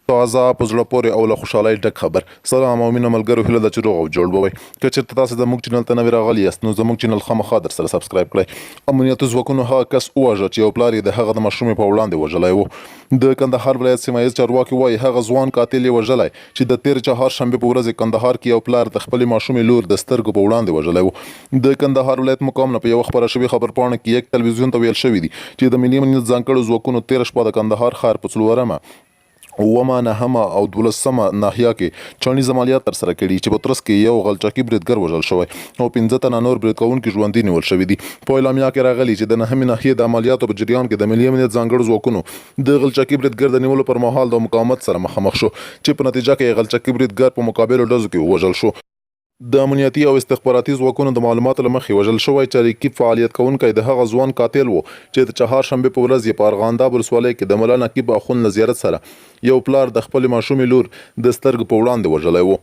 تازه په زړه پورې او له خوشحالۍ ډک خبر. سلام او مینه ملګرو، هیله ده چې روغ او جوړ به وئ. که چېرته تاسو زموږ چینل ته نوي راغلي یاست نو زموږ چینل خامخا در سره سبسکرایب کړئ. امنیتي ځواکونو هغه کس وواژه چې یو پلار یې د هغه د ماشومې په وړاندې وژلی و. د کندهار ولایت سیمه ییز چارواکي وایي هغه ځوان قاتل یې وژلی چې د تېر چهارشنبې په ورځ کندهار کې یو پلار د خپلې ماشومې لور د سترګو په وړاندې وژلی و. د کندهار ولایت مقام نه په یوه خپره شوې خبرپاڼه کې یک تلویزیون ته ویل شوي دي چې د ملي امنیت ځانګړو ځواکونو تېره شپه د کندهار ښار په 4مه، 9مه او 12مه ناحیه کې چاڼیز عملیات ترسره کړي چې په ترڅ کې یو غلچاکي بریدګر وژل شوی او 15 تنه نور برید کوونکي ژوندي نیول شوي دي. په اعلامیه کې راغلي چې د 9مې ناحیې د عملیاتو په جریان کې د ملي امنیت ځانګړو ځواکونو د غلچاکي بریدګر د نیولو پر مهال د مقاومت سره مخامخ شو چې په نتیجه کې غلچاکي بریدګر په مقابلو ډزو کې ووژل شو. د امنیتي او استخباراتي ځواکونو د معلوماتو له مخې وژل شوی چریکي فعالیت کوونکی د هغه ځوان قاتل و چې د چهارشنبې په ورځ یې په ارغنداب ولسوالۍ کې د ملا نقیب اخوند له زیارت سره یو پلار د خپلې ماشومې لور د سترګو په وړاندې وژلی و.